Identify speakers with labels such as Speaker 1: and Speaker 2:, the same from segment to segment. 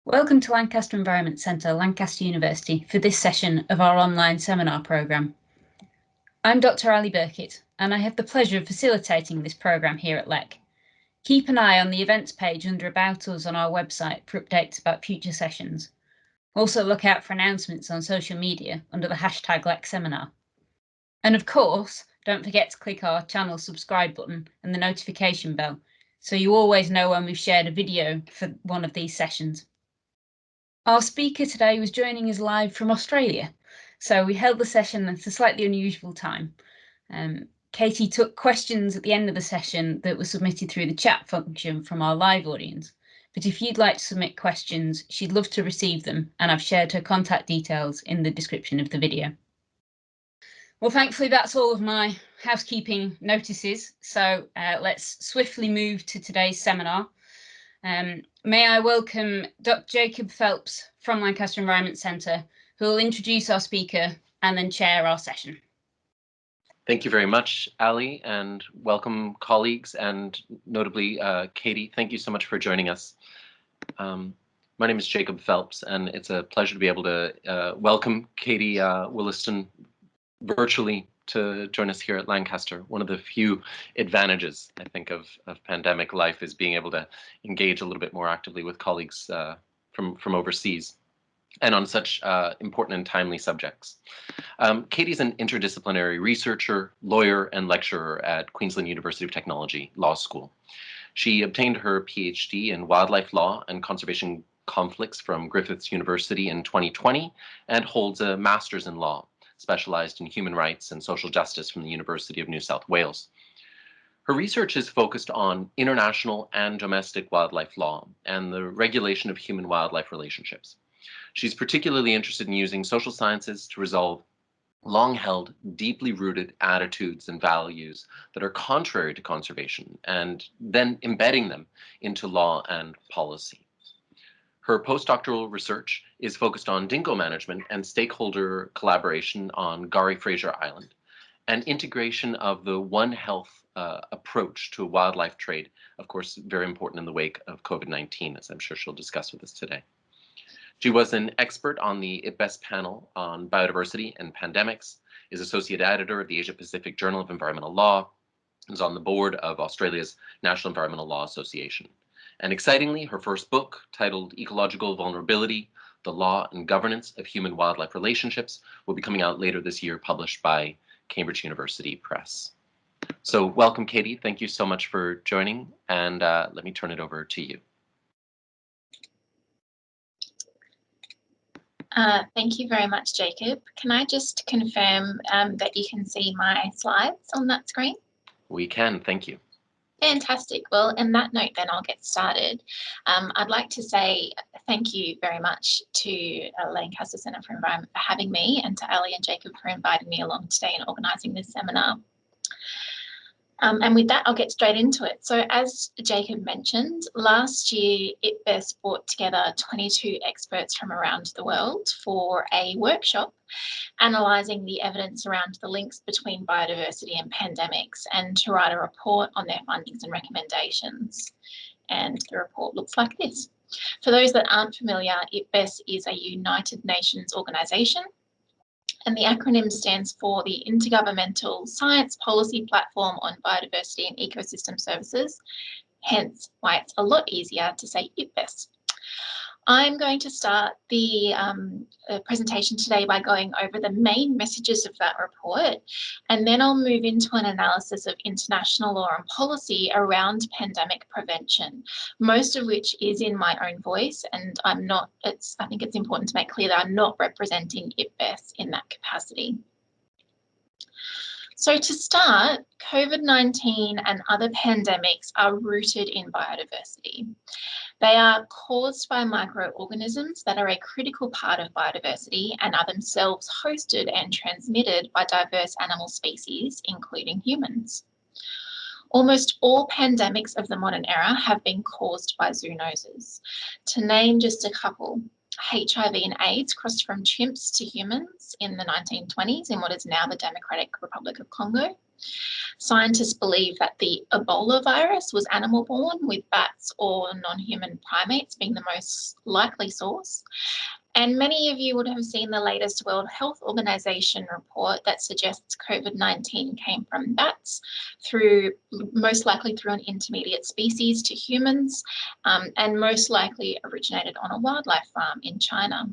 Speaker 1: Welcome to Lancaster Environment Centre, Lancaster University, for this session of our online seminar programme. I'm Dr. Ali Burkitt, and I have the pleasure of facilitating this programme here at LEC. Keep an eye on the events page under About Us on our website for updates about future sessions. Also look out for announcements on social media under the hashtag LEC Seminar. And of course, don't forget to click our channel subscribe button and the notification bell, so you always know when we've shared a video for one of these sessions. Our speaker today was joining us live from Australia, so we held the session at a slightly unusual time. Katie took questions at the end of the session that were submitted through the chat function from our live audience, but if you'd like to submit questions, she'd love to receive them, and I've shared her contact details in the description of the video. Well, thankfully, that's all of my housekeeping notices, so let's swiftly move to today's seminar. May I welcome Dr. Jacob Phelps from Lancaster Environment Centre, who will introduce our speaker and then chair our session.
Speaker 2: Thank you very much, Ali, and welcome colleagues, and notably Katie. Thank you so much for joining us. My name is Jacob Phelps, and it's a pleasure to be able to welcome Katie Woolaston virtually to join us here at Lancaster. One of the few advantages, I think, of pandemic life is being able to engage a little bit more actively with colleagues from overseas and on such important and timely subjects. Katie's an interdisciplinary researcher, lawyer, and lecturer at Queensland University of Technology Law School. She obtained her PhD in wildlife law and conservation conflicts from Griffith University in 2020 and holds a master's in law, specialized in human rights and social justice from the University of New South Wales. Her research is focused on international and domestic wildlife law and the regulation of human-wildlife relationships. She's particularly interested in using social sciences to resolve long-held, deeply rooted attitudes and values that are contrary to conservation and then embedding them into law and policy. Her postdoctoral research is focused on dingo management and stakeholder collaboration on Gari Fraser Island, and integration of the One Health approach to wildlife trade, of course, very important in the wake of COVID-19, as I'm sure she'll discuss with us today. She was an expert on the IPBES panel on biodiversity and pandemics, is associate editor of the Asia Pacific Journal of Environmental Law, and is on the board of Australia's National Environmental Law Association. And excitingly, her first book, titled Ecological Vulnerability, The Law and Governance of Human-Wildlife Relationships, will be coming out later this year, published by Cambridge University Press. So welcome, Katie. Thank you so much for joining, and let me turn it over to you.
Speaker 3: Thank you very much, Jacob. Can I just confirm that you can see my slides on that screen?
Speaker 2: We can, thank you.
Speaker 3: Fantastic. Well, in that note, then I'll get started. I'd like to say thank you very much to Lancaster Centre for Environment for having me, and to Ali and Jacob for inviting me along today and organising this seminar. And with that, I'll get straight into it. So as Jacob mentioned, last year, IPBES brought together 22 experts from around the world for a workshop analysing the evidence around the links between biodiversity and pandemics, and to write a report on their findings and recommendations. And the report looks like this. For those that aren't familiar, IPBES is a United Nations organisation, and the acronym stands for the Intergovernmental Science Policy Platform on Biodiversity and Ecosystem Services, hence why it's a lot easier to say IPBES. I'm going to start the presentation today by going over the main messages of that report, and then I'll move into an analysis of international law and policy around pandemic prevention, most of which is in my own voice, and I think it's important to make clear that I'm not representing IPBES in that capacity. So to start, COVID-19 and other pandemics are rooted in biodiversity. They are caused by microorganisms that are a critical part of biodiversity and are themselves hosted and transmitted by diverse animal species, including humans. Almost all pandemics of the modern era have been caused by zoonoses. To name just a couple: HIV and AIDS crossed from chimps to humans in the 1920s in what is now the Democratic Republic of Congo. Scientists believe that the Ebola virus was animal-borne, with bats or non-human primates being the most likely source. And many of you would have seen the latest World Health Organization report that suggests COVID-19 came from bats, most likely through an intermediate species to humans, and most likely originated on a wildlife farm in China.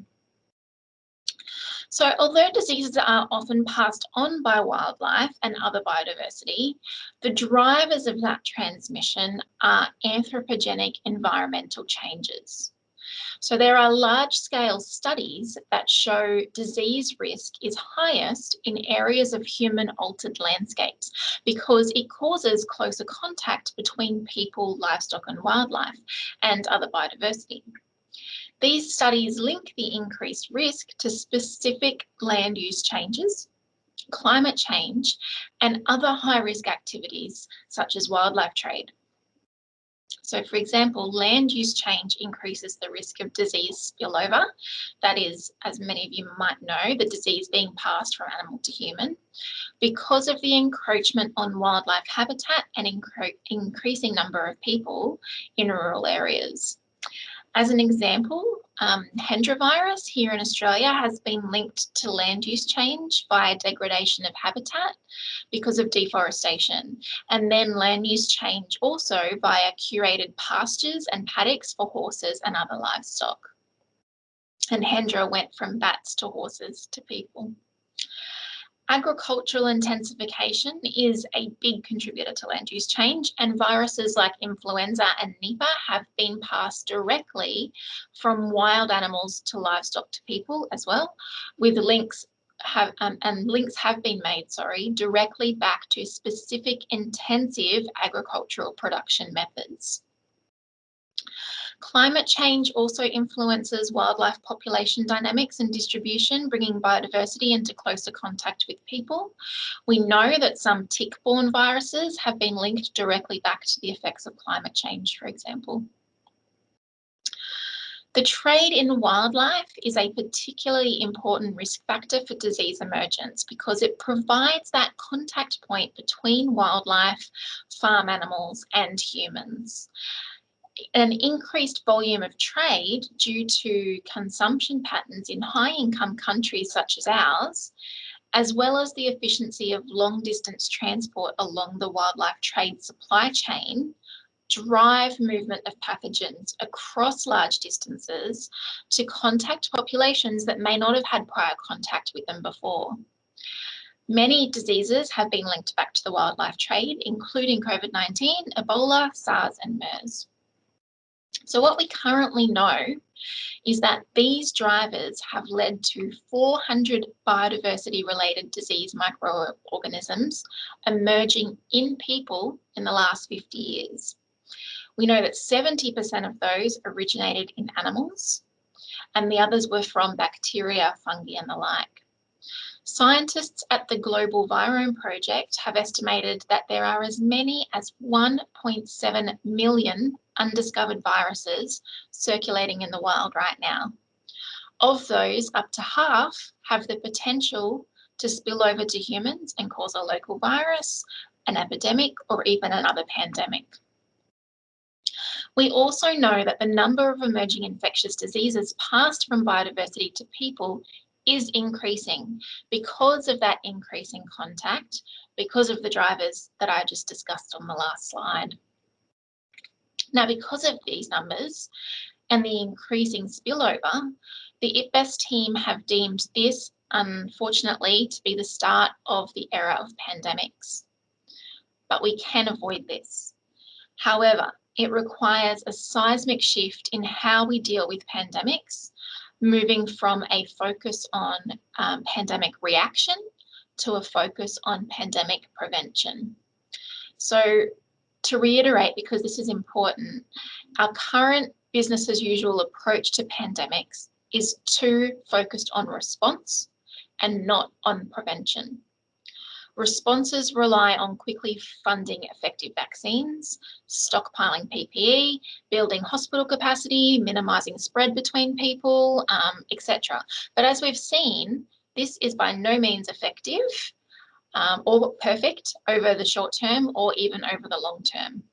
Speaker 3: So although diseases are often passed on by wildlife and other biodiversity, the drivers of that transmission are anthropogenic environmental changes. So there are large-scale studies that show disease risk is highest in areas of human-altered landscapes because it causes closer contact between people, livestock and wildlife and other biodiversity. These studies link the increased risk to specific land use changes, climate change, and other high-risk activities such as wildlife trade. So, for example, land use change increases the risk of disease spillover. That is, as many of you might know, the disease being passed from animal to human because of the encroachment on wildlife habitat and increasing number of people in rural areas. As an example, Hendra virus here in Australia has been linked to land use change via degradation of habitat because of deforestation, and then land use change also via curated pastures and paddocks for horses and other livestock. And Hendra went from bats to horses to people. Agricultural intensification is a big contributor to land use change, and viruses like influenza and Nipah have been passed directly from wild animals to livestock to people as well, with links have been made, directly back to specific intensive agricultural production methods. Climate change also influences wildlife population dynamics and distribution, bringing biodiversity into closer contact with people. We know that some tick-borne viruses have been linked directly back to the effects of climate change, for example. The trade in wildlife is a particularly important risk factor for disease emergence because it provides that contact point between wildlife, farm animals, and humans. An increased volume of trade due to consumption patterns in high-income countries such as ours, as well as the efficiency of long-distance transport along the wildlife trade supply chain, drive movement of pathogens across large distances to contact populations that may not have had prior contact with them before. Many diseases have been linked back to the wildlife trade, including COVID-19, Ebola, SARS, and MERS. So what we currently know is that these drivers have led to 400 biodiversity-related disease microorganisms emerging in people in the last 50 years. We know that 70% of those originated in animals, and the others were from bacteria, fungi, and the like. Scientists at the Global Virome Project have estimated that there are as many as 1.7 million undiscovered viruses circulating in the wild right now. Of those, up to half have the potential to spill over to humans and cause a local virus, an epidemic, or even another pandemic. We also know that the number of emerging infectious diseases passed from biodiversity to people is increasing because of that increasing contact, because of the drivers that I just discussed on the last slide. Now, because of these numbers and the increasing spillover, the IPBES team have deemed this, unfortunately, to be the start of the era of pandemics. But we can avoid this. However, it requires a seismic shift in how we deal with pandemics, moving from a focus on pandemic reaction to a focus on pandemic prevention. So to reiterate, because this is important, our current business as usual approach to pandemics is too focused on response and not on prevention. Responses rely on quickly funding effective vaccines, stockpiling PPE, building hospital capacity, minimising spread between people, etc. But as we've seen, this is by no means effective or perfect over the short term or even over the long term.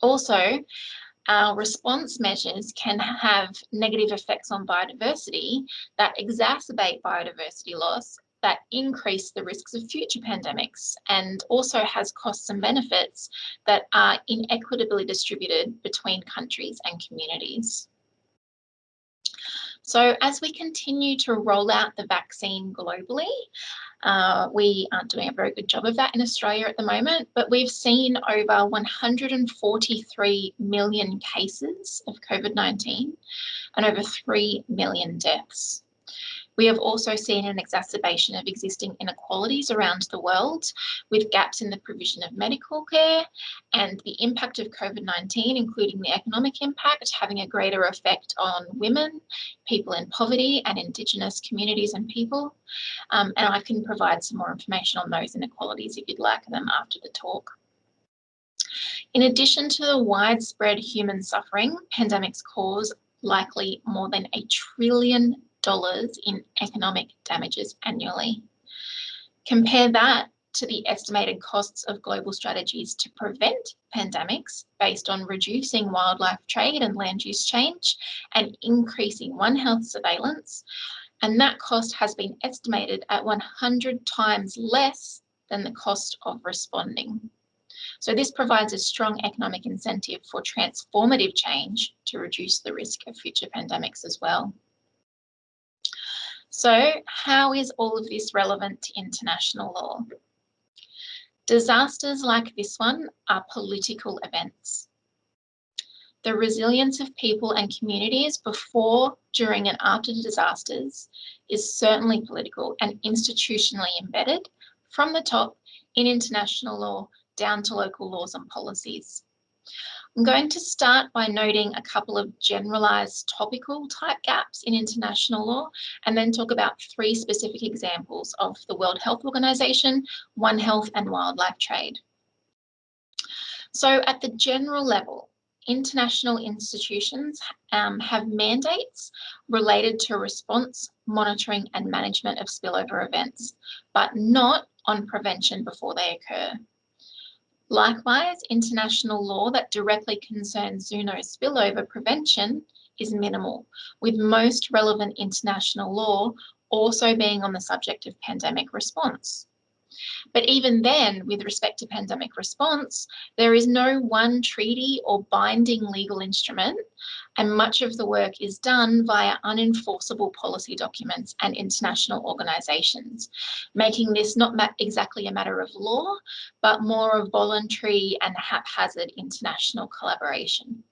Speaker 3: Also, our response measures can have negative effects on biodiversity that exacerbate biodiversity loss, that increase the risks of future pandemics, and also has costs and benefits that are inequitably distributed between countries and communities. So as we continue to roll out the vaccine globally, we aren't doing a very good job of that in Australia at the moment, but we've seen over 143 million cases of COVID-19 and over 3 million deaths. We have also seen an exacerbation of existing inequalities around the world, with gaps in the provision of medical care and the impact of COVID-19, including the economic impact, having a greater effect on women, people in poverty and Indigenous communities and people. And I can provide some more information on those inequalities if you'd like them after the talk. In addition to the widespread human suffering, pandemics cause likely more than $1 trillion in economic damages annually. Compare that to the estimated costs of global strategies to prevent pandemics based on reducing wildlife trade and land use change and increasing One Health surveillance, and that cost has been estimated at 100 times less than the cost of responding. So this provides a strong economic incentive for transformative change to reduce the risk of future pandemics as well. So how is all of this relevant to international law? Disasters like this one are political events. The resilience of people and communities before, during and after disasters is certainly political and institutionally embedded from the top in international law down to local laws and policies. I'm going to start by noting a couple of generalised topical type gaps in international law and then talk about 3 specific examples of the World Health Organization, One Health and wildlife trade. So at the general level, international institutions have mandates related to response, monitoring and management of spillover events, but not on prevention before they occur. Likewise, international law that directly concerns zoonosis spillover prevention is minimal, with most relevant international law also being on the subject of pandemic response. But even then, with respect to pandemic response, there is no one treaty or binding legal instrument, and much of the work is done via unenforceable policy documents and international organisations, making this not exactly a matter of law, but more of voluntary and haphazard international collaboration.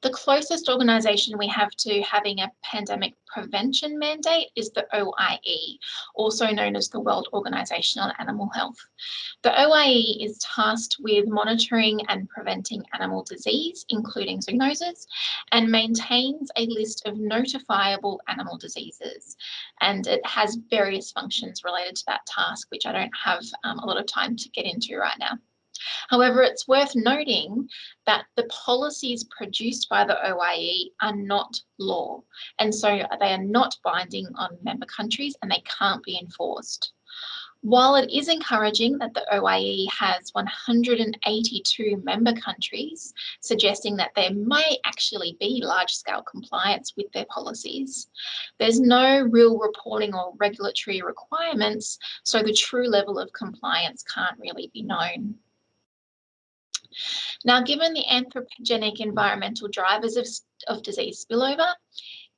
Speaker 3: The closest organisation we have to having a pandemic prevention mandate is the OIE, also known as the World Organization on Animal Health. The OIE is tasked with monitoring and preventing animal disease, including zoonoses, and maintains a list of notifiable animal diseases. And it has various functions related to that task, which I don't have a lot of time to get into right now. However, it's worth noting that the policies produced by the OIE are not law, and so they are not binding on member countries and they can't be enforced. While it is encouraging that the OIE has 182 member countries, suggesting that there may actually be large-scale compliance with their policies, there's no real reporting or regulatory requirements, so the true level of compliance can't really be known. Now, given the anthropogenic environmental drivers of disease spillover,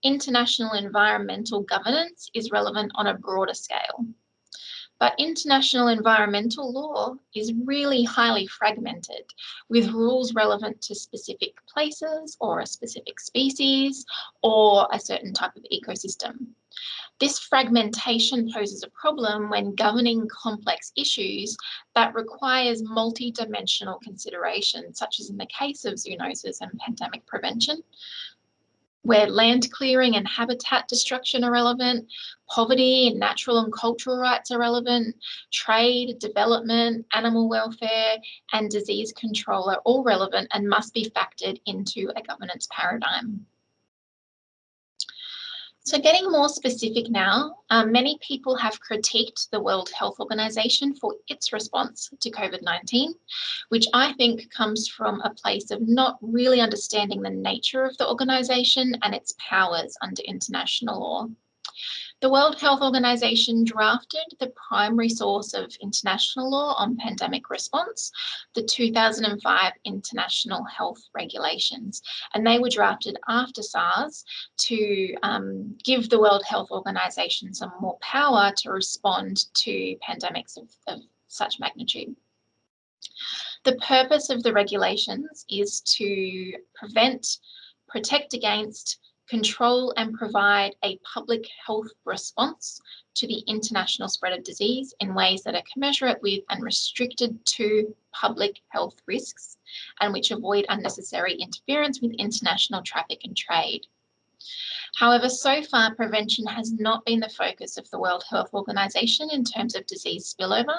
Speaker 3: international environmental governance is relevant on a broader scale. But international environmental law is really highly fragmented, with rules relevant to specific places or a specific species or a certain type of ecosystem. This fragmentation poses a problem when governing complex issues that requires multi-dimensional consideration, such as in the case of zoonoses and pandemic prevention. where land clearing and habitat destruction are relevant, poverty and natural and cultural rights are relevant, trade, development, animal welfare, and disease control are all relevant and must be factored into a governance paradigm. So getting more specific now, many people have critiqued the World Health Organization for its response to COVID-19, which I think comes from a place of not really understanding the nature of the organization and its powers under international law. The World Health Organization drafted the primary source of international law on pandemic response, the 2005 International Health Regulations, and they were drafted after SARS to give the World Health Organization some more power to respond to pandemics of such magnitude. The purpose of the regulations is to prevent, protect against, control and provide a public health response to the international spread of disease in ways that are commensurate with and restricted to public health risks and which avoid unnecessary interference with international traffic and trade. However, so far prevention has not been the focus of the World Health Organization in terms of disease spillover.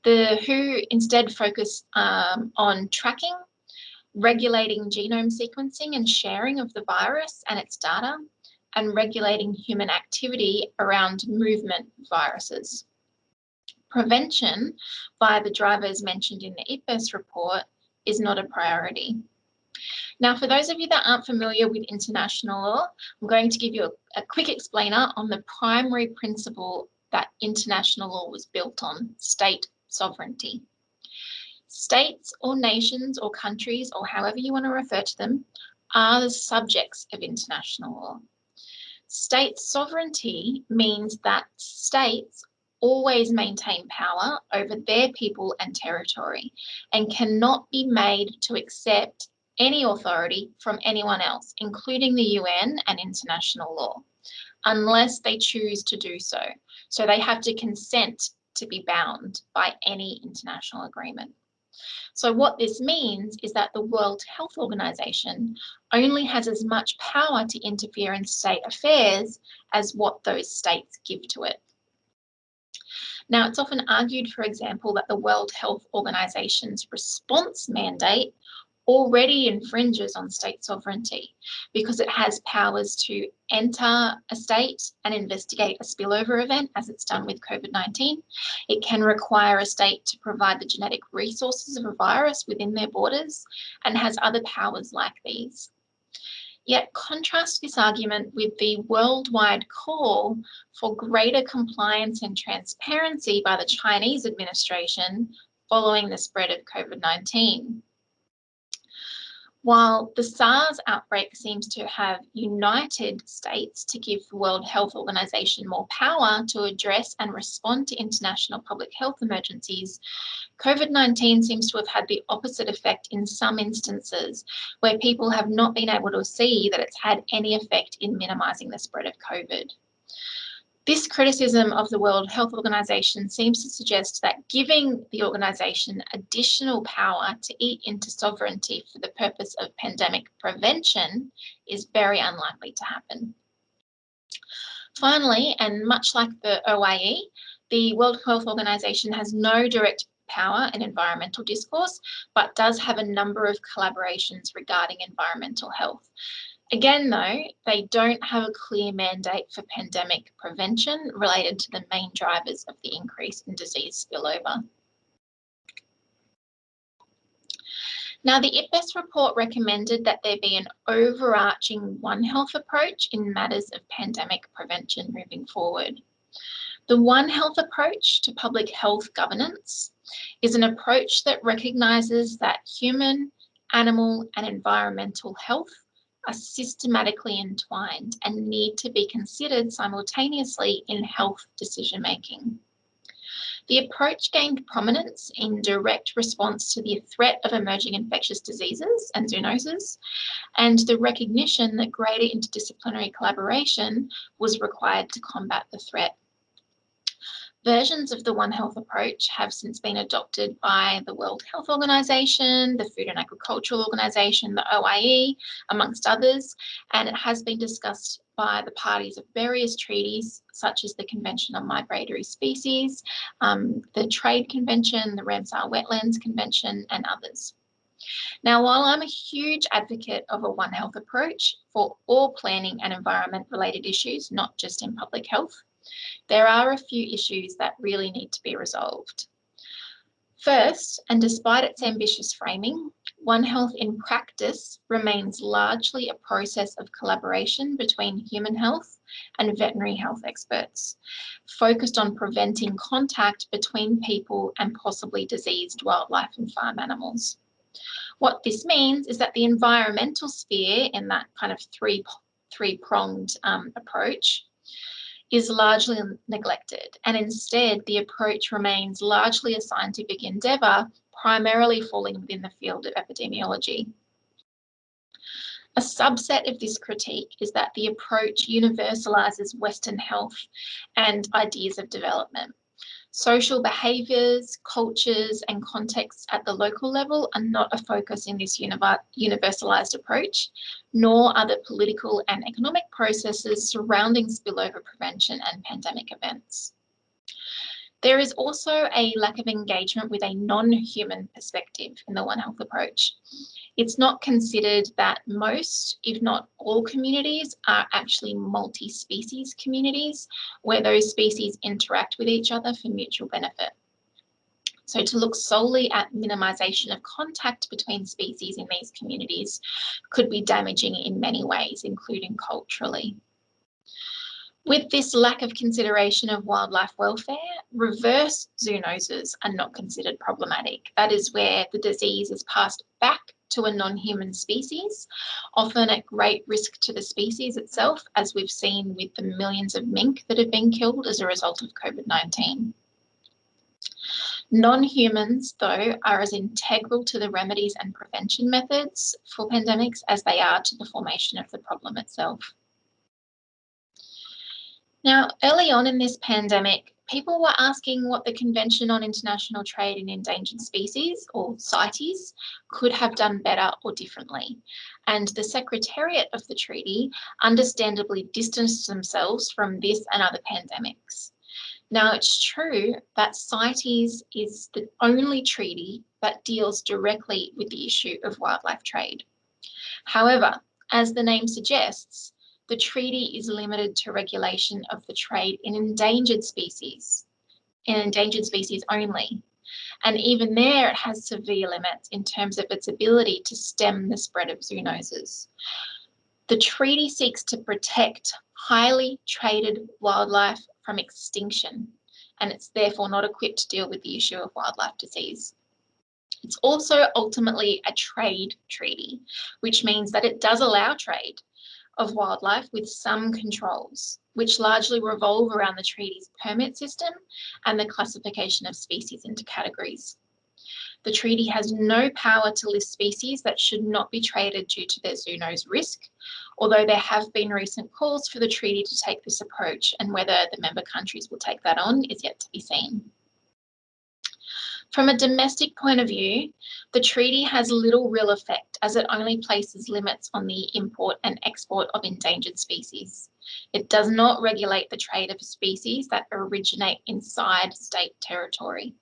Speaker 3: The WHO instead focused on tracking, regulating genome sequencing and sharing of the virus and its data, and regulating human activity around movement viruses. Prevention, via the drivers mentioned in the IPBES report, is not a priority. Now, for those of you that aren't familiar with international law, I'm going to give you a quick explainer on the primary principle that international law was built on: state sovereignty. States or nations or countries, or however you want to refer to them, are the subjects of international law. State sovereignty means that states always maintain power over their people and territory and cannot be made to accept any authority from anyone else, including the UN and international law, unless they choose to do so. So they have to consent to be bound by any international agreement. So what this means is that the World Health Organization only has as much power to interfere in state affairs as what those states give to it. Now, it's often argued, for example, that the World Health Organization's response mandate already infringes on state sovereignty because it has powers to enter a state and investigate a spillover event, as it's done with COVID-19. It can require a state to provide the genetic resources of a virus within their borders and has other powers like these. Yet contrast this argument with the worldwide call for greater compliance and transparency by the Chinese administration following the spread of COVID-19. While the SARS outbreak seems to have united states to give the World Health Organization more power to address and respond to international public health emergencies, COVID-19 seems to have had the opposite effect in some instances, where people have not been able to see that it's had any effect in minimising the spread of COVID. This criticism of the World Health Organization seems to suggest that giving the organization additional power to eat into sovereignty for the purpose of pandemic prevention is very unlikely to happen. Finally, and much like the OIE, the World Health Organization has no direct power in environmental discourse, but does have a number of collaborations regarding environmental health. Again, though, they don't have a clear mandate for pandemic prevention related to the main drivers of the increase in disease spillover. Now, the IPBES report recommended that there be an overarching One Health approach in matters of pandemic prevention moving forward. The One Health approach to public health governance is an approach that recognises that human, animal, and environmental health are systematically entwined and need to be considered simultaneously in health decision-making. The approach gained prominence in direct response to the threat of emerging infectious diseases and zoonoses, and the recognition that greater interdisciplinary collaboration was required to combat the threat. Versions of the One Health approach have since been adopted by the World Health Organization, the Food and Agricultural Organization, the OIE, amongst others, and it has been discussed by the parties of various treaties, such as the Convention on Migratory Species, the Trade Convention, the Ramsar Wetlands Convention, and others. Now, while I'm a huge advocate of a One Health approach for all planning and environment-related issues, not just in public health, there are a few issues that really need to be resolved. First, and despite its ambitious framing, One Health in practice remains largely a process of collaboration between human health and veterinary health experts, focused on preventing contact between people and possibly diseased wildlife and farm animals. What this means is that the environmental sphere in that kind of three-pronged approach is largely neglected, and instead the approach remains largely a scientific endeavour, primarily falling within the field of epidemiology. A subset of this critique is that the approach universalises Western health and ideas of development. Social behaviours, cultures and contexts at the local level are not a focus in this universalised approach, nor are the political and economic processes surrounding spillover prevention and pandemic events. There is also a lack of engagement with a non-human perspective in the One Health approach. It's not considered that most, if not all, communities are actually multi-species communities where those species interact with each other for mutual benefit. So to look solely at minimisation of contact between species in these communities could be damaging in many ways, including culturally. With this lack of consideration of wildlife welfare, reverse zoonoses are not considered problematic. That is where the disease is passed back to a non-human species, often at great risk to the species itself, as we've seen with the millions of mink that have been killed as a result of COVID-19. Non-humans, though, are as integral to the remedies and prevention methods for pandemics as they are to the formation of the problem itself. Now, early on in this pandemic, people were asking what the Convention on International Trade in Endangered Species, or CITES, could have done better or differently. And the Secretariat of the treaty understandably distanced themselves from this and other pandemics. Now, it's true that CITES is the only treaty that deals directly with the issue of wildlife trade. However, as the name suggests, the treaty is limited to regulation of the trade in endangered species only. And even there, it has severe limits in terms of its ability to stem the spread of zoonoses. The treaty seeks to protect highly traded wildlife from extinction, and it's therefore not equipped to deal with the issue of wildlife disease. It's also ultimately a trade treaty, which means that it does allow trade of wildlife with some controls, which largely revolve around the treaty's permit system and the classification of species into categories. The treaty has no power to list species that should not be traded due to their zoonose risk, although there have been recent calls for the treaty to take this approach, and whether the member countries will take that on is yet to be seen. From a domestic point of view, the treaty has little real effect as it only places limits on the import and export of endangered species. It does not regulate the trade of species that originate inside state territory.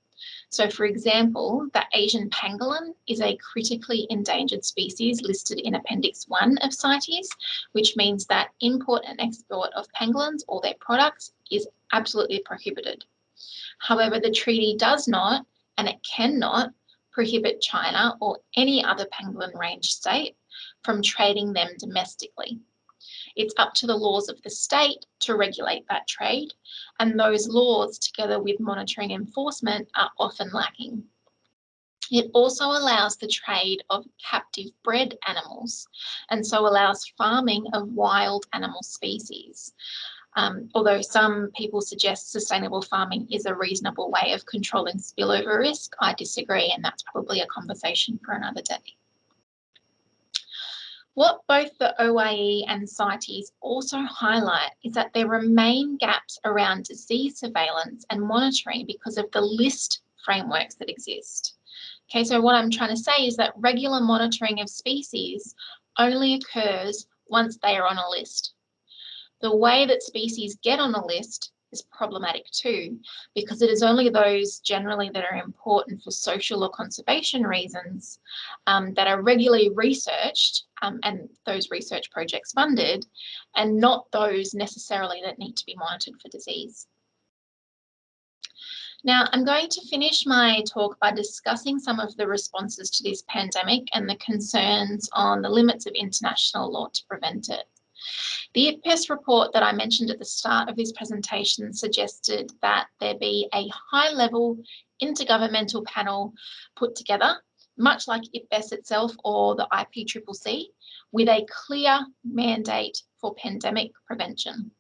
Speaker 3: So, for example, the Asian pangolin is a critically endangered species listed in Appendix 1 of CITES, which means that import and export of pangolins or their products is absolutely prohibited. However, the treaty does not, and it cannot, prohibit China or any other pangolin range state from trading them domestically. It's up to the laws of the state to regulate that trade, and those laws, together with monitoring enforcement, are often lacking. It also allows the trade of captive bred animals, and so allows farming of wild animal species. Although some people suggest sustainable farming is a reasonable way of controlling spillover risk, I disagree, and that's probably a conversation for another day. What both the OIE and CITES also highlight is that there remain gaps around disease surveillance and monitoring because of the list frameworks that exist. Okay, so what I'm trying to say is that regular monitoring of species only occurs once they are on a list. The way that species get on a list is problematic too, because it is only those generally that are important for social or conservation reasons that are regularly researched and those research projects funded, and not those necessarily that need to be monitored for disease. Now, I'm going to finish my talk by discussing some of the responses to this pandemic and the concerns on the limits of international law to prevent it. The IPBES report that I mentioned at the start of this presentation suggested that there be a high-level intergovernmental panel put together, much like IPBES itself or the IPCCC, with a clear mandate for pandemic prevention.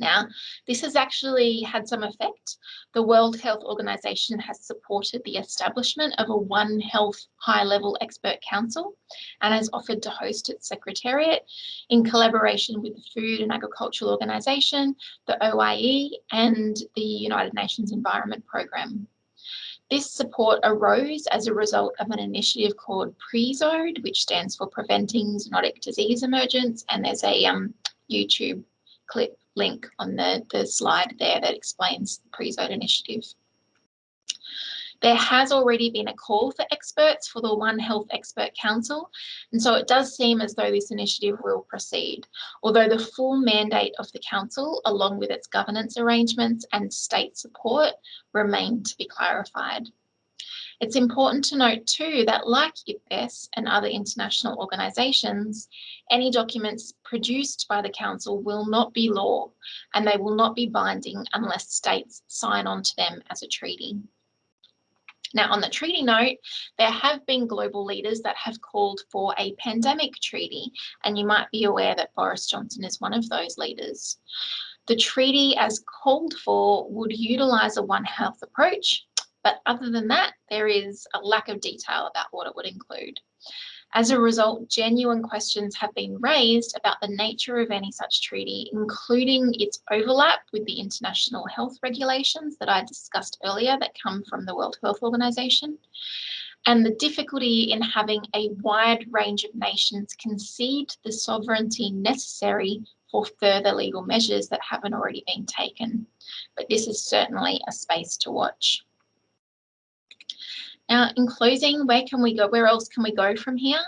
Speaker 3: Now, this has actually had some effect. The World Health Organization has supported the establishment of a One Health high-level expert council and has offered to host its secretariat in collaboration with the Food and Agricultural Organization, the OIE, and the United Nations Environment Programme. This support arose as a result of an initiative called PREZODE, which stands for Preventing Zoonotic Disease Emergence, and there's a YouTube clip link on the slide there that explains the PREZODE initiative. There has already been a call for experts for the One Health Expert Council, and so it does seem as though this initiative will proceed, although the full mandate of the council, along with its governance arrangements and state support, remain to be clarified. It's important to note too that, like IPBES and other international organisations, any documents produced by the Council will not be law and they will not be binding unless states sign on to them as a treaty. Now, on the treaty note, there have been global leaders that have called for a pandemic treaty, and you might be aware that Boris Johnson is one of those leaders. The treaty, as called for, would utilise a One Health approach, but other than that, there is a lack of detail about what it would include. As a result, genuine questions have been raised about the nature of any such treaty, including its overlap with the international health regulations that I discussed earlier that come from the World Health Organization, and the difficulty in having a wide range of nations concede the sovereignty necessary for further legal measures that haven't already been taken. But this is certainly a space to watch. Now, in closing, where can we go? Where else can we go from here?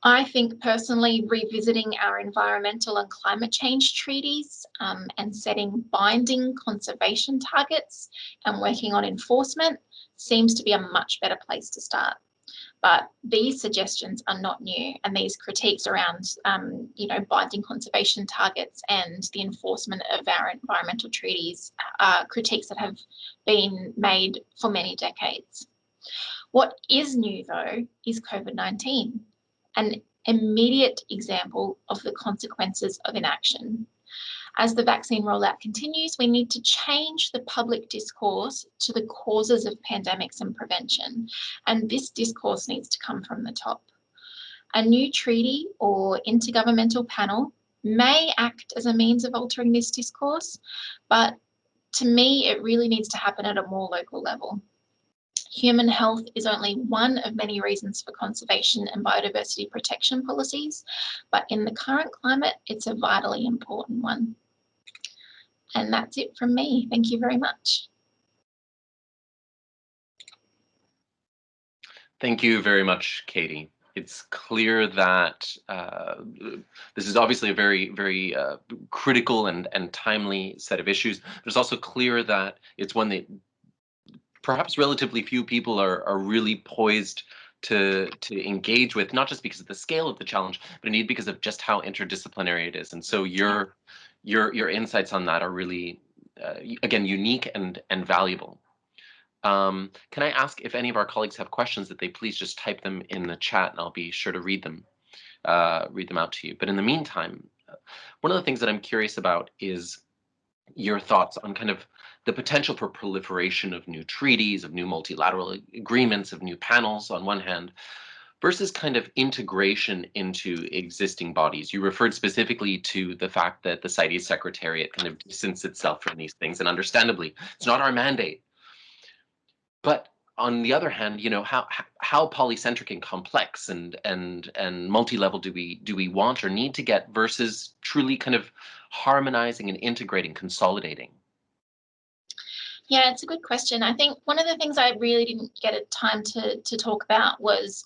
Speaker 3: I think personally revisiting our environmental and climate change treaties and setting binding conservation targets and working on enforcement seems to be a much better place to start. But these suggestions are not new, and these critiques around binding conservation targets and the enforcement of our environmental treaties are critiques that have been made for many decades. What is new, though, is COVID-19, an immediate example of the consequences of inaction. As the vaccine rollout continues, we need to change the public discourse to the causes of pandemics and prevention, and this discourse needs to come from the top. A new treaty or intergovernmental panel may act as a means of altering this discourse, but to me, it really needs to happen at a more local level. Human health is only one of many reasons for conservation and biodiversity protection policies, but in the current climate, it's a vitally important one. And that's it from me. Thank you very much.
Speaker 2: Thank you very much, Katie. It's clear that this is obviously a very, very critical and timely set of issues. But it's also clear that it's one that perhaps relatively few people are really poised to engage with, not just because of the scale of the challenge, but indeed because of just how interdisciplinary it is. And so your insights on that are really, again, unique and valuable. Can I ask if any of our colleagues have questions, that they please just type them in the chat, and I'll be sure to read them out to you. But in the meantime, one of the things that I'm curious about is your thoughts on kind of the potential for proliferation of new treaties, of new multilateral agreements, of new panels on one hand, versus kind of integration into existing bodies. You referred specifically to the fact that the CITES Secretariat kind of distanced itself from these things, and understandably, it's not our mandate. But on the other hand, you know, how polycentric and complex and multi-level do we want or need to get versus truly kind of harmonizing and integrating, consolidating?
Speaker 3: Yeah, it's a good question. I think one of the things I really didn't get a time to talk about was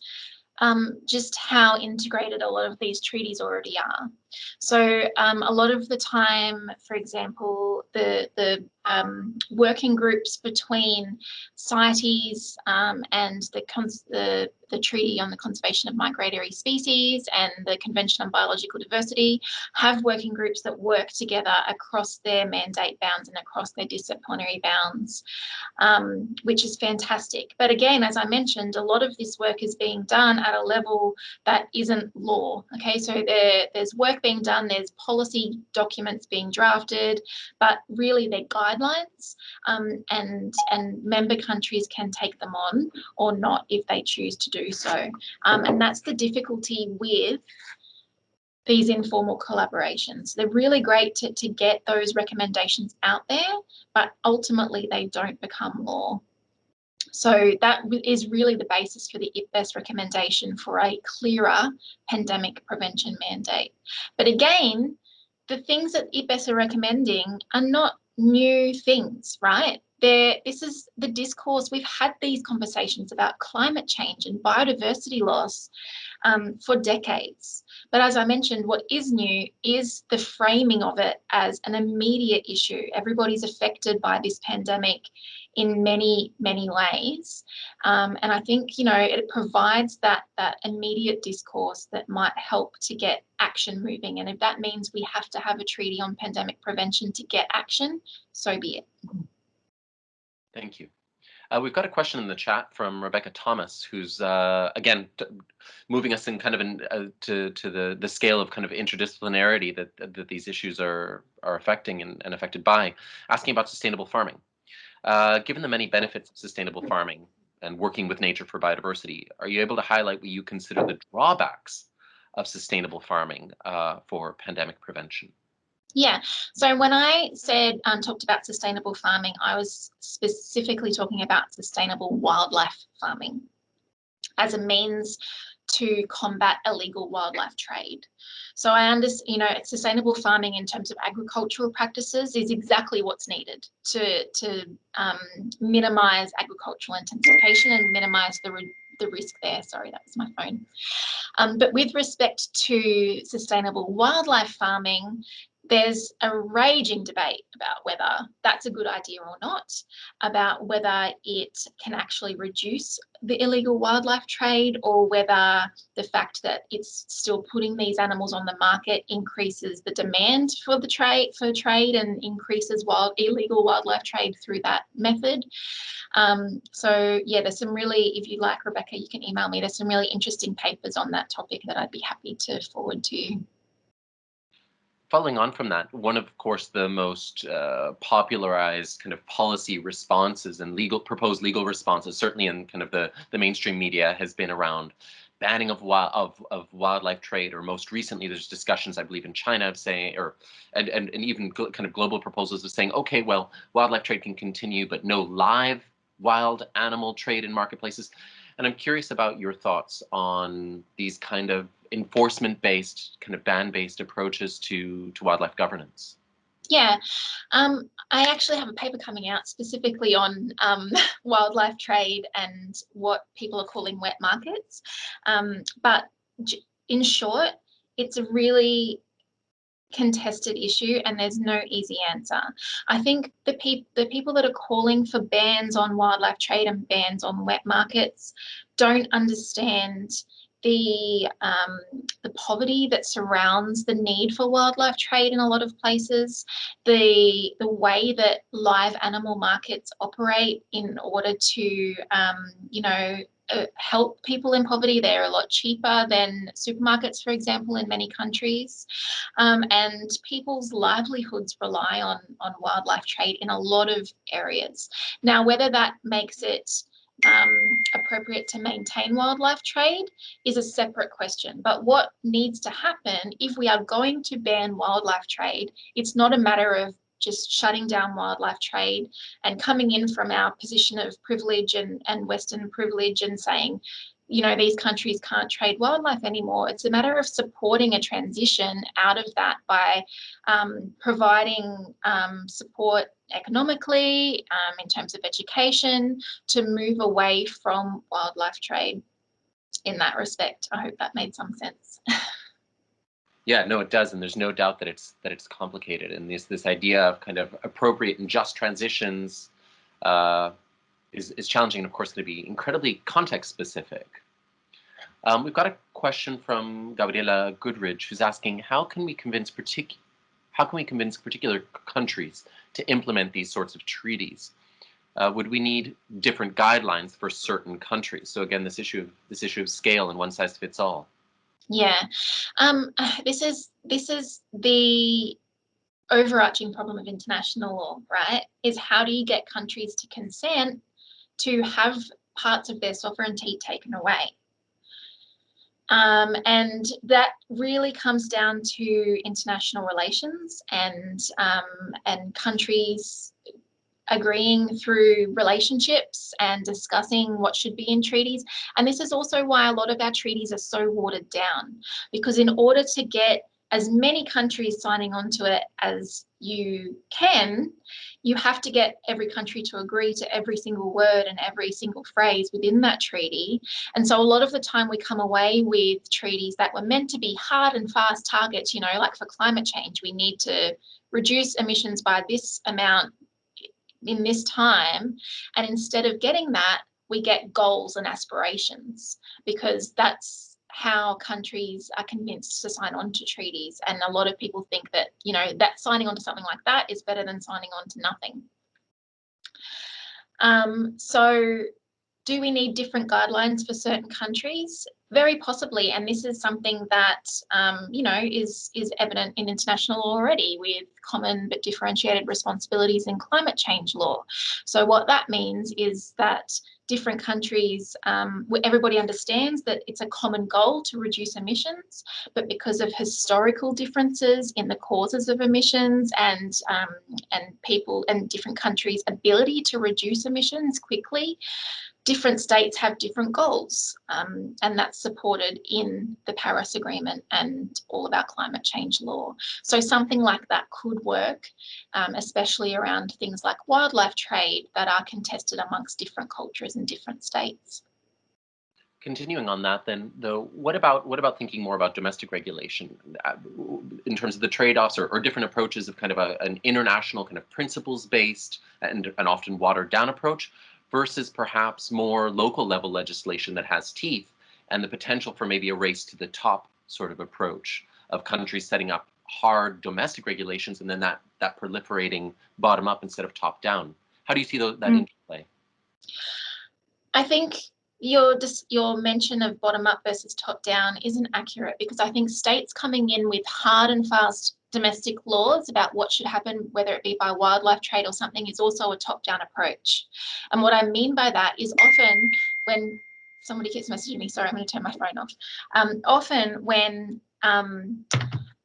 Speaker 3: just how integrated a lot of these treaties already are. So a lot of the time, for example, the working groups between CITES and the Treaty on the Conservation of Migratory Species and the Convention on Biological Diversity have working groups that work together across their mandate bounds and across their disciplinary bounds, which is fantastic. But again, as I mentioned, a lot of this work is being done at a level that isn't law. Okay, so there's work being done, there's policy documents being drafted, but really they're guidelines, and member countries can take them on or not if they choose to do so. And that's the difficulty with these informal collaborations. They're really great to get those recommendations out there, but ultimately they don't become law. So that is really the basis for the IPBES recommendation for a clearer pandemic prevention mandate. But again, the things that IPBES are recommending are not new things, right? This is the discourse. We've had these conversations about climate change and biodiversity loss for decades. But as I mentioned, what is new is the framing of it as an immediate issue. Everybody's affected by this pandemic in many, many ways. And I think, you know, it provides that immediate discourse that might help to get action moving. And if that means we have to have a treaty on pandemic prevention to get action, so be it.
Speaker 2: Thank you. We've got a question in the chat from Rebecca Thomas, who's again moving us in kind of to the scale of kind of interdisciplinarity that these issues are affecting and affected by, asking about sustainable farming. Given the many benefits of sustainable farming and working with nature for biodiversity, are you able to highlight what you consider the drawbacks of sustainable farming for pandemic prevention?
Speaker 3: Yeah, so when I said talked about sustainable farming, I was specifically talking about sustainable wildlife farming as a means to combat illegal wildlife trade. So I understand, you know, sustainable farming in terms of agricultural practices is exactly what's needed to minimise agricultural intensification and minimise the risk there. Sorry, that was my phone. But with respect to sustainable wildlife farming, there's a raging debate about whether that's a good idea or not, about whether it can actually reduce the illegal wildlife trade, or whether the fact that it's still putting these animals on the market increases the demand for the trade and increases illegal wildlife trade through that method. So yeah, there's some really, if you like, Rebecca, you can email me. There's some really interesting papers on that topic that I'd be happy to forward to you.
Speaker 2: Following on from that, one of course the most popularized kind of policy responses and proposed legal responses, certainly in kind of the mainstream media, has been around banning of wildlife trade, or most recently there's discussions, I believe, in China of saying, and even kind of global proposals of saying, okay, well, wildlife trade can continue, but no live wild animal trade in marketplaces. And I'm curious about your thoughts on these kind of enforcement-based, kind of ban-based approaches to wildlife governance.
Speaker 3: Yeah, I actually have a paper coming out specifically on wildlife trade and what people are calling wet markets. But in short, it's a really contested issue and there's no easy answer. I think the people that are calling for bans on wildlife trade and bans on wet markets don't understand the poverty that surrounds the need for wildlife trade in a lot of places, the way that live animal markets operate in order to help people in poverty. They're a lot cheaper than supermarkets, for example, in many countries, and people's livelihoods rely on wildlife trade in a lot of areas. Now, whether that makes it appropriate to maintain wildlife trade is a separate question. But what needs to happen if we are going to ban wildlife trade, it's not a matter of just shutting down wildlife trade and coming in from our position of privilege and Western privilege and saying, you know, these countries can't trade wildlife anymore. It's a matter of supporting a transition out of that by providing support economically, in terms of education, to move away from wildlife trade in that respect. I hope that made some sense.
Speaker 2: Yeah, no, it does, and there's no doubt that it's complicated, and this idea of kind of appropriate and just transitions is challenging, and of course going to be incredibly context specific. We've got a question from Gabriela Goodridge, who's asking, how can we convince particular countries to implement these sorts of treaties? Would we need different guidelines for certain countries? So again, this issue of scale and one size fits all.
Speaker 3: Yeah, this is the overarching problem of international law, right? Is how do you get countries to consent to have parts of their sovereignty taken away? And that really comes down to international relations and countries agreeing through relationships and discussing what should be in treaties. And this is also why a lot of our treaties are so watered down, because in order to get as many countries signing on to it as you can, you have to get every country to agree to every single word and every single phrase within that treaty. And so a lot of the time we come away with treaties that were meant to be hard and fast targets, you know, like for climate change, we need to reduce emissions by this amount in this time. And instead of getting that, we get goals and aspirations, because that's how countries are convinced to sign on to treaties. And a lot of people think that, you know, that signing on to something like that is better than signing on to nothing. So do we need different guidelines for certain countries? Very possibly, and this is something that you know, is evident in international law already, with common but differentiated responsibilities in climate change law. So what that means is that different countries, everybody understands that it's a common goal to reduce emissions, but because of historical differences in the causes of emissions and people and different countries' ability to reduce emissions quickly, different states have different goals, and that's supported in the Paris Agreement and all of our climate change law. So something like that could work, especially around things like wildlife trade that are contested amongst different cultures and different states.
Speaker 2: Continuing on that then, though, what about thinking more about domestic regulation in terms of the trade-offs or different approaches of kind of an international kind of principles-based and an often watered-down approach, versus perhaps more local level legislation that has teeth and the potential for maybe a race to the top sort of approach of countries setting up hard domestic regulations and then that proliferating bottom up instead of top down? How do you see that interplay?
Speaker 3: I think your mention of bottom up versus top down isn't accurate, because I think states coming in with hard and fast domestic laws about what should happen, whether it be by wildlife trade or something, is also a top-down approach. And what I mean by that is often when somebody keeps messaging me, sorry, I'm going to turn my phone off. Often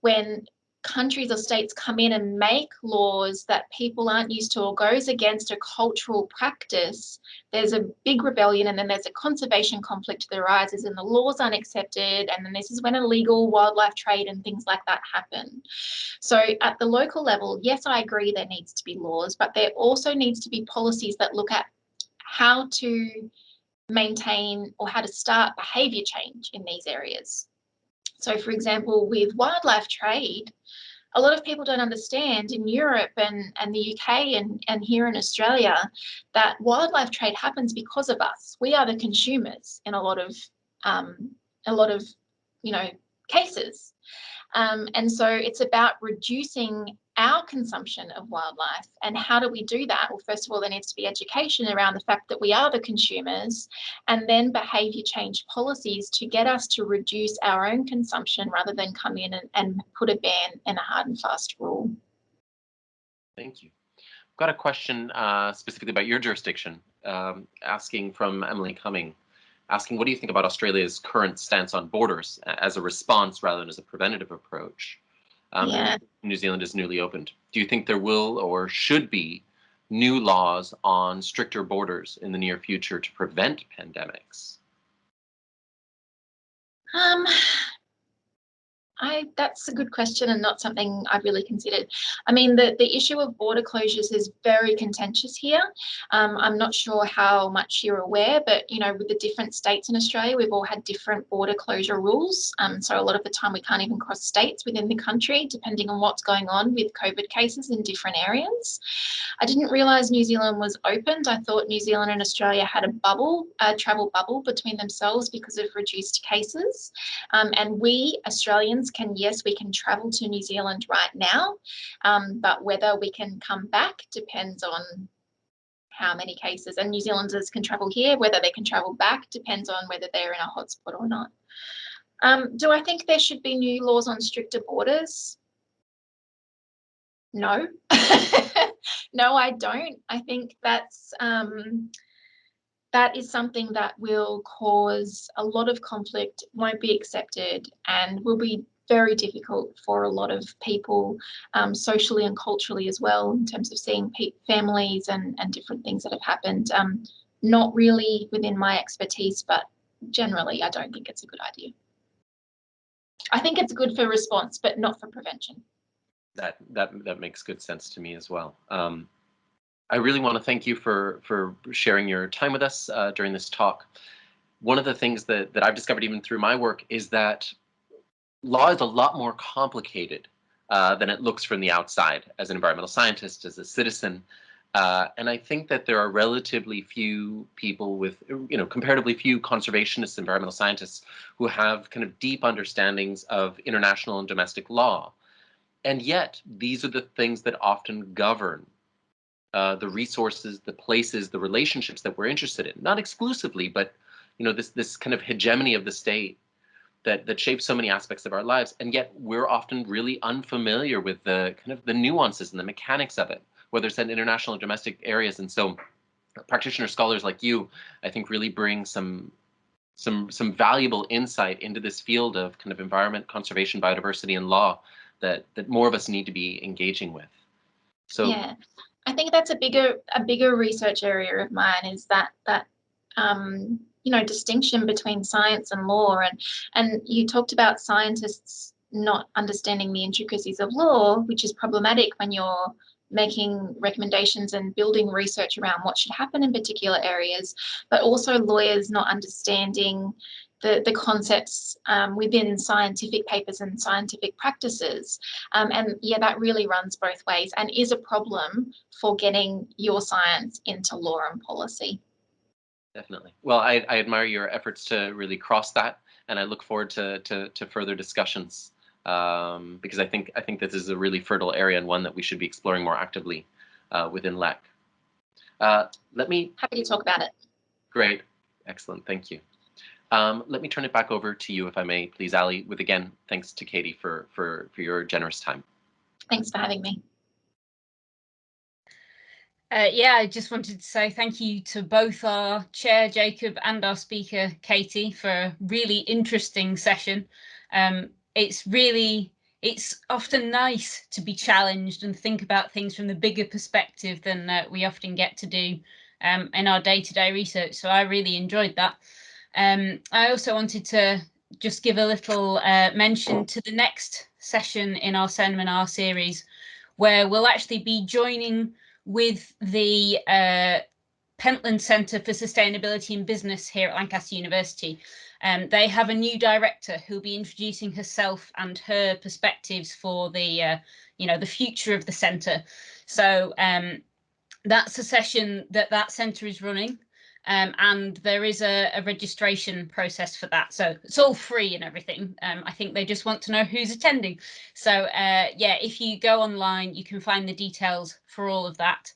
Speaker 3: when countries or states come in and make laws that people aren't used to or goes against a cultural practice, there's a big rebellion, and then there's a conservation conflict that arises and the laws aren't accepted, and then this is when illegal wildlife trade and things like that happen. So at the local level, yes, I agree there needs to be laws, but there also needs to be policies that look at how to maintain or how to start behaviour change in these areas. So, for example, with wildlife trade, a lot of people don't understand in Europe and the UK and here in Australia that wildlife trade happens because of us. We are the consumers in a lot of you know, cases. And so it's about reducing our consumption of wildlife. And how do we do that? Well, first of all, there needs to be education around the fact that we are the consumers, and then behaviour change policies to get us to reduce our own consumption rather than come in and put a ban and a hard and fast rule.
Speaker 2: Thank you. got a question specifically about your jurisdiction, asking from Emily Cumming, asking, what do you think about Australia's current stance on borders as a response rather than as a preventative approach? New Zealand is newly opened. Do you think there will or should be new laws on stricter borders in the near future to prevent pandemics?
Speaker 3: That's a good question and not something I've really considered. I mean, the issue of border closures is very contentious here. I'm not sure how much you're aware, but, you know, with the different states in Australia, we've all had different border closure rules. So a lot of the time we can't even cross states within the country, depending on what's going on with COVID cases in different areas. I didn't realise New Zealand was opened. I thought New Zealand and Australia had a bubble, a travel bubble between themselves because of reduced cases. And we Australians we can travel to New Zealand right now, but whether we can come back depends on how many cases, and New Zealanders can travel here. Whether they can travel back depends on whether they're in a hotspot or not. Do I think there should be new laws on stricter borders? No. No, I don't. I think that is something that will cause a lot of conflict, won't be accepted, and will be very difficult for a lot of people, socially and culturally as well, in terms of seeing families and different things that have happened. Not really within my expertise, but generally I don't think it's a good idea. I think it's good for response, but not for prevention.
Speaker 2: That makes good sense to me as well. I really want to thank you for sharing your time with us during this talk. One of the things that I've discovered even through my work is that law is a lot more complicated than it looks from the outside as an environmental scientist, as a citizen. And I think that there are relatively few people with, comparatively few conservationists, environmental scientists who have kind of deep understandings of international and domestic law. And yet, these are the things that often govern the resources, the places, the relationships that we're interested in. Not exclusively, but this kind of hegemony of the state that shapes so many aspects of our lives, and yet we're often really unfamiliar with the kind of the nuances and the mechanics of it, whether it's in international or domestic areas. And so practitioner scholars like you, I think, really bring some valuable insight into this field of kind of environment, conservation, biodiversity, and law that more of us need to be engaging with. So
Speaker 3: yeah, I think that's a bigger research area of mine, is that distinction between science and law, and you talked about scientists not understanding the intricacies of law, which is problematic when you're making recommendations and building research around what should happen in particular areas, but also lawyers not understanding the concepts within scientific papers and scientific practices. And yeah, that really runs both ways and is a problem for getting your science into law and policy.
Speaker 2: Definitely. Well, I admire your efforts to really cross that, and I look forward to further discussions because I think this is a really fertile area and one that we should be exploring more actively within LEC.
Speaker 3: Happy to talk about it.
Speaker 2: Great, excellent, thank you. Let me turn it back over to you, if I may, please, Ali. With again, thanks to Katie for your generous time.
Speaker 3: Thanks for having me.
Speaker 1: Yeah, I just wanted to say thank you to both our chair, Jacob, and our speaker, Katie, for a really interesting session. It's often nice to be challenged and think about things from the bigger perspective than we often get to do in our day-to-day research. So I really enjoyed that. I also wanted to just give a little mention to the next session in our seminar series, where we'll actually be joining with the Pentland Centre for Sustainability in Business here at Lancaster University. They have a new director who'll be introducing herself and her perspectives for the future of the centre. So that's a session that centre is running. And there is a registration process for that, so it's all free and everything. I think they just want to know who's attending. So yeah, if you go online, you can find the details for all of that.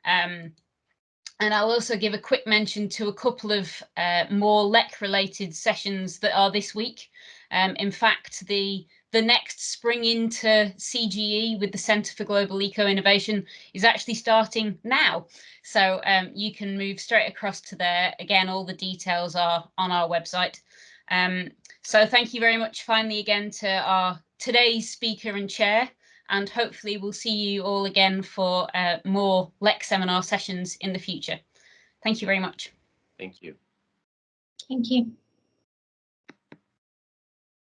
Speaker 1: And I'll also give a quick mention to a couple of more LEC related sessions that are this week. In fact, the the next spring into CGE with the Centre for Global Eco-Innovation is actually starting now. So you can move straight across to there. Again, all the details are on our website. So thank you very much finally again to our today's speaker and chair, and hopefully we'll see you all again for more LEC seminar sessions in the future. Thank you very much.
Speaker 2: Thank you.
Speaker 3: Thank you.